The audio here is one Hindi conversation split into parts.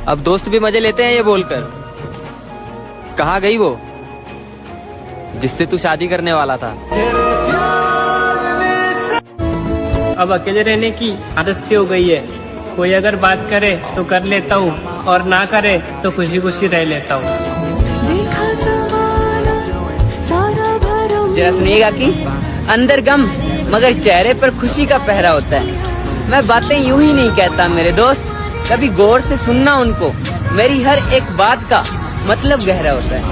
अब दोस्त भी मजे लेते हैं ये बोलकर। कहाँ गई वो जिससे तू शादी करने वाला था? अब अकेले रहने की आदत सी हो गई है। कोई अगर बात करे तो कर लेता हूँ और ना करे तो खुशी खुशी रह लेता हूँ। जरा सुनिएगा कि अंदर गम मगर चेहरे पर खुशी का पहरा होता है। मैं बातें यूं ही नहीं कहता मेरे दोस्त, कभी गौर से सुनना उनको। मेरी हर एक बात का मतलब गहरा होता है।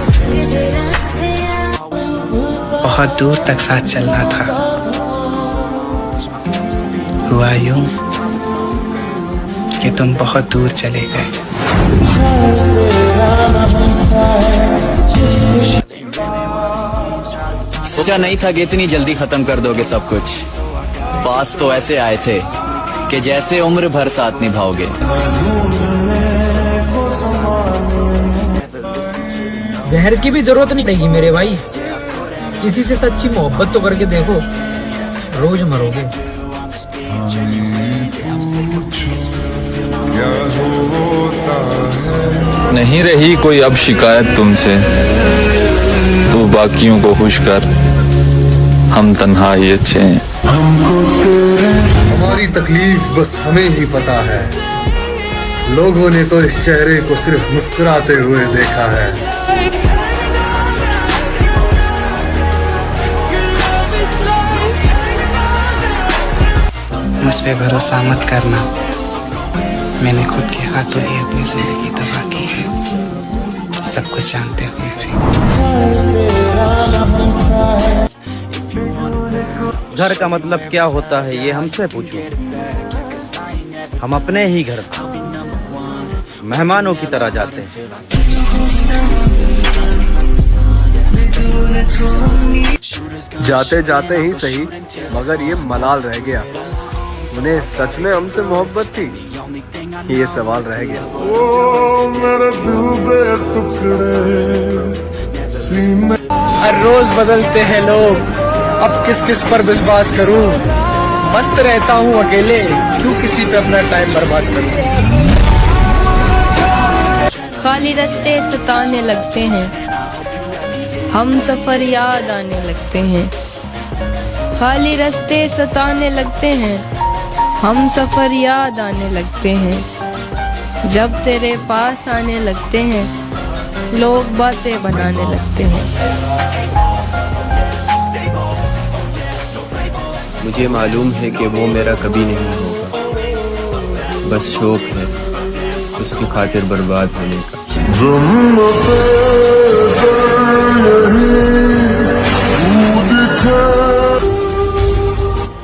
बहुत दूर तक साथ चलना था, हुआ यूं कि तुम बहुत दूर चले गए। सोचा नहीं था कि इतनी जल्दी खत्म कर दोगे सब कुछ। पास तो ऐसे आए थे कि जैसे उम्र भर साथ निभाओगे। जहर की भी जरूरत नहीं पड़ेगी मेरे भाई, किसी से सच्ची मोहब्बत तो करके देखो, रोज मरोगे। नहीं रही कोई अब शिकायत तुमसे, तू बाकियों को खुश कर, हम तन्हा ही अच्छे हैं। हमारी तकलीफ बस हमें ही पता है, लोगों ने तो इस चेहरे को सिर्फ मुस्कुराते हुए देखा है। मुझ पे भरोसा मत करना, मैंने खुद के हाथों ही अपनी जिंदगी तबाह की है, सब कुछ जानते हुए भी। घर का मतलब क्या होता है ये हमसे पूछो। हम अपने ही घर मेहमानों की तरह जाते हैं। जाते जाते ही सही, मगर ये मलाल रह गया, उन्हें सच में हमसे मोहब्बत थी, ये सवाल रह गया। ओ मेरे दिल दे टुकड़े सीने। हर रोज बदलते हैं लोग, अब किस किस पर विश्वास करूं। मस्त रहता हूं अकेले, क्यों किसी पे अपना टाइम बर्बाद करूं। खाली रास्ते सताने लगते हैं, हम सफर याद आने लगते हैं। खाली रास्ते सताने लगते हैं, हम सफर याद आने लगते हैं। जब तेरे पास आने लगते हैं, लोग बातें बनाने लगते हैं। मुझे मालूम है कि वो मेरा कभी नहीं होगा, बस शौक है उसकी खातिर बर्बाद होने का।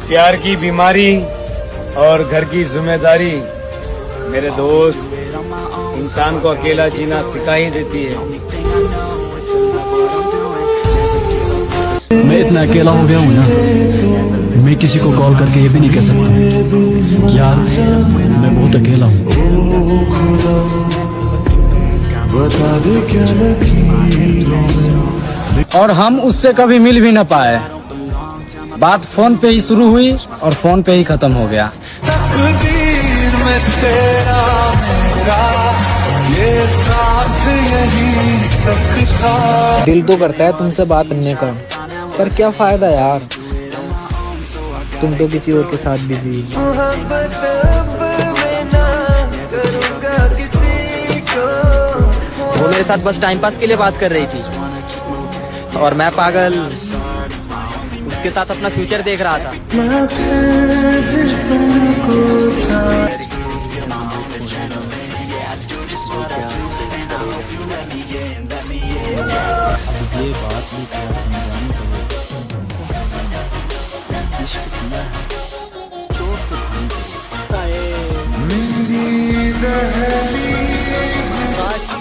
प्यार की बीमारी और घर की जिम्मेदारी मेरे दोस्त इंसान को अकेला जीना सिखा ही देती है। मैं इतना अकेला हो गया हूँ ना, मैं किसी को कॉल करके ये भी नहीं कह सकता यार मैं बहुत अकेला हूँ। और हम उससे कभी मिल भी न पाए, बात फोन पे ही शुरू हुई और फोन पे ही खत्म हो गया। दिल तो करता है तुमसे बात करने का, पर क्या फायदा यार, तुम तो किसी और के साथ बिजी। वो मेरे साथ बस टाइम पास के लिए बात कर रही थी और मैं पागल उसके साथ अपना फ्यूचर देख रहा था। अब ये बात भी क्या समझानी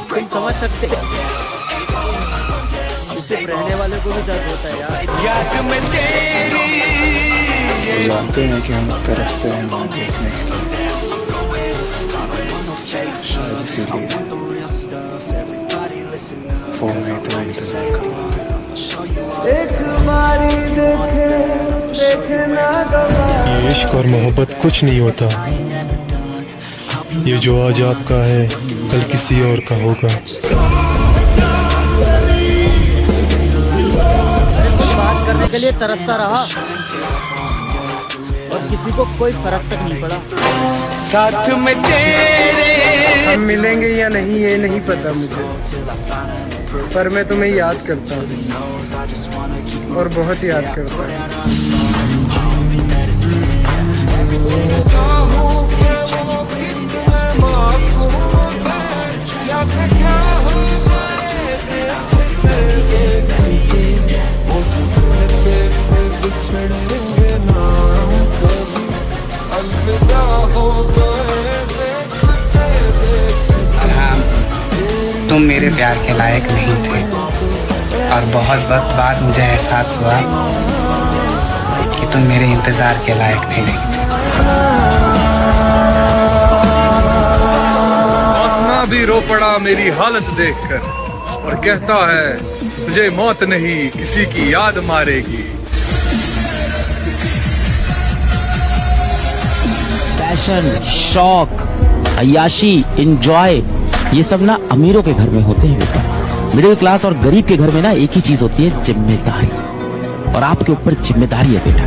तुम समझ सकते हैं, इससे रहने वाले को भी दर्द होता है यार। वो जानते हैं कि हम तरसते हैं ना देखने के लिए, शायद इसीलिए वो हमें इतना इंतजार करवाते हैं। ये इश्क और मोहब्बत कुछ नहीं होता, ये जो आज आपका है कल किसी और का होगा। बात करने के लिए तरसता रहा और किसी को कोई फर्क तक नहीं पड़ा। साथ में तेरे हम मिलेंगे या नहीं ये नहीं पता मुझे, पर मैं तुम्हें याद करता हूँ और बहुत याद करता हूँ। तुम मेरे प्यार के लायक नहीं थे और बहुत वक्त बाद मुझे एहसास हुआ कि तुम मेरे इंतजार के लायक भी नहीं थे। आसमां भी रो पड़ा मेरी हालत देखकर और कहता है तुझे मौत नहीं किसी की याद मारेगी। पैशन, शौक, अय्याशी, एंजॉय, ये सब ना अमीरों के घर में होते हैं बेटा। मिडिल क्लास और गरीब के घर में ना एक ही चीज होती है, जिम्मेदारी। और आपके ऊपर जिम्मेदारी है बेटा।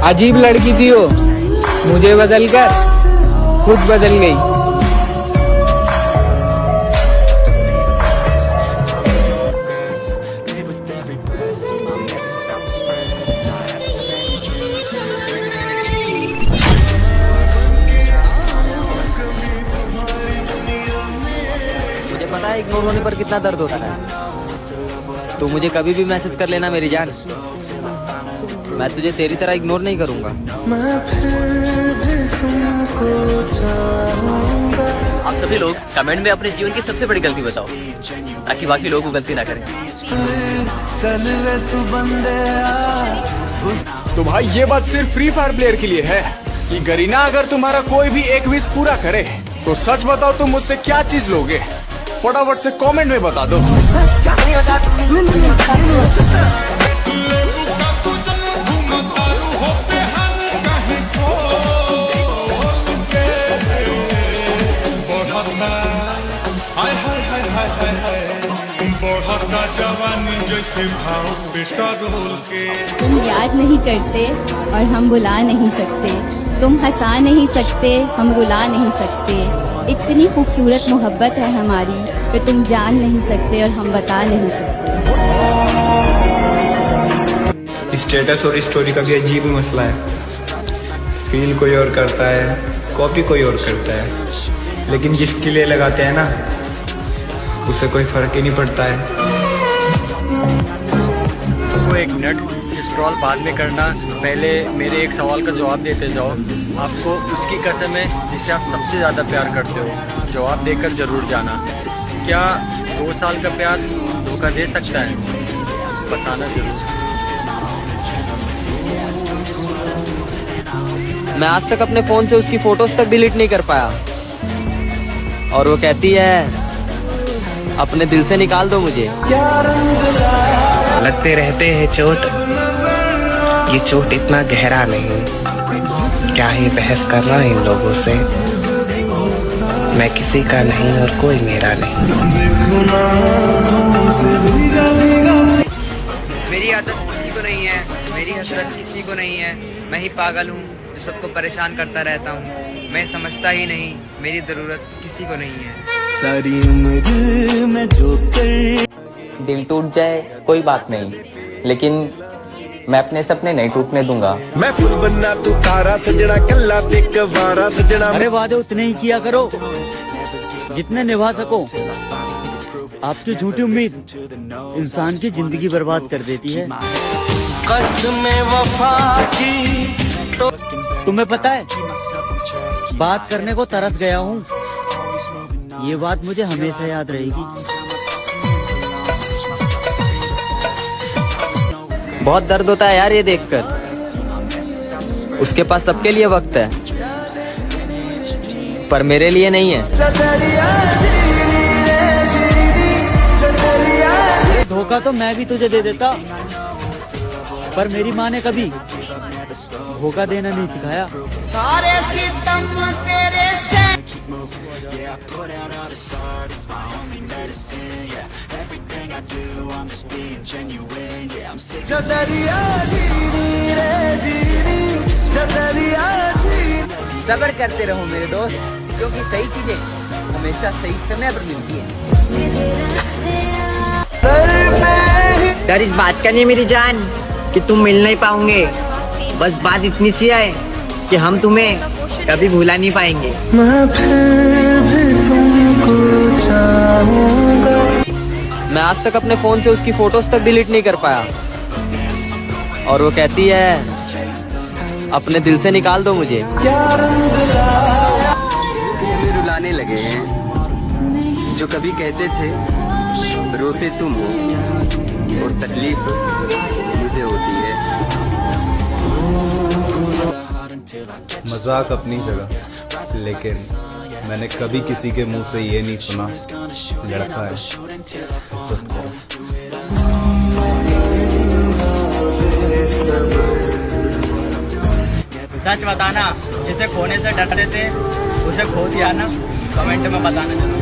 अजीब लड़की थी वो, मुझे बदलकर खुद बदल गई। पता है इग्नोर होने पर कितना दर्द होता है। तो मुझे कभी भी मैसेज कर लेना मेरी जान, मैं तुझे तेरी तरह इग्नोर नहीं करूंगा। आप सभी लोग कमेंट में अपने जीवन की सबसे बड़ी गलती बताओ ताकि बाकी लोग वो गलती ना करें। तो भाई ये बात सिर्फ फ्री फायर प्लेयर के लिए है कि गरीना अगर तुम्हारा कोई भी एक विश पूरा करे तो सच बताओ तुम मुझसे क्या चीज लोगे? फटाफट से कमेंट में बता दो। तुम याद नहीं करते और हम बुला नहीं सकते, तुम हंसा नहीं सकते हम रुला नहीं सकते। इतनी खूबसूरत मोहब्बत है हमारी कि तुम जान नहीं सकते और हम बता नहीं सकते। स्टेटस और स्टोरी का भी अजीब मसला है। फील कोई और करता है, कॉपी कोई और करता है, लेकिन जिसके लिए लगाते हैं ना उसे कोई फर्क ही नहीं पड़ता है। तो एक मिनट, स्क्रॉल बाद में करना, पहले मेरे एक सवाल का जवाब देते जाओ। आपको उसकी कसम है जिसे आप सबसे ज़्यादा प्यार करते हो, जवाब देकर जरूर जाना। क्या 2 साल का प्यार धोखा दे सकता है? बताना जरूर। मैं आज तक अपने फोन से उसकी फोटोज तक डिलीट नहीं कर पाया और वो कहती है अपने दिल से निकाल दो मुझे। लगते रहते हैं चोट, ये चोट इतना गहरा नहीं। क्या ही बहस करना इन लोगों से, मैं किसी का नहीं और कोई मेरा नहीं। मेरी आदत किसी को नहीं है, मेरी हसरत किसी को नहीं है। मैं ही पागल हूँ जो सबको परेशान करता रहता हूँ। मैं समझता ही नहीं, मेरी जरूरत किसी को नहीं है। सारी उम्र में जो कर दिल टूट जाए कोई बात नहीं, लेकिन मैं अपने सपने नहीं टूटने दूंगा। मैं फुल बनना तू तारा सजना, कल्ला ते कवारा सजना। अरे वादे उतने ही किया करो जितने निभा सको। आपकी झूठी उम्मीद इंसान की जिंदगी बर्बाद कर देती है। कसमें वफा की तो तुम्हें पता है, बात करने को तरस गया हूँ। ये बात मुझे हमेशा याद रहेगी। बहुत दर्द होता है यार ये देखकर। उसके पास सबके लिए वक्त है पर मेरे लिए नहीं है। धोखा तो मैं भी तुझे दे देता, पर मेरी माँ ने कभी धोखा देना नहीं सिखाया। सारे सितम तेरे से सब्र करते रहो मेरे दोस्त, क्योंकि सही चीजें हमेशा सही समय पर मिलती हैं। डर इस बात का नहीं मेरी जान कि तुम मिल नहीं पाओगे, बस बात इतनी सी है कि हम तुम्हें कभी भूला नहीं पाएंगे। मैं फिर भी तुमको चाहूंगा। मैं आज तक अपने फोन से उसकी फोटोज तक डिलीट नहीं कर पाया, और वो कहती है अपने दिल से निकाल दो मुझे। रुलाने लगे हैं जो कभी कहते थे रोते तुम हो और तकलीफ मुझे होती है। मजाक अपनी जगह, लेकिन मैंने कभी किसी के मुंह से ये नहीं सुना लड़का है इज्जत करो। सच बताना, जिसे खोने से डरते थे उसे खो दिया ना, कमेंट में बताना जरूर।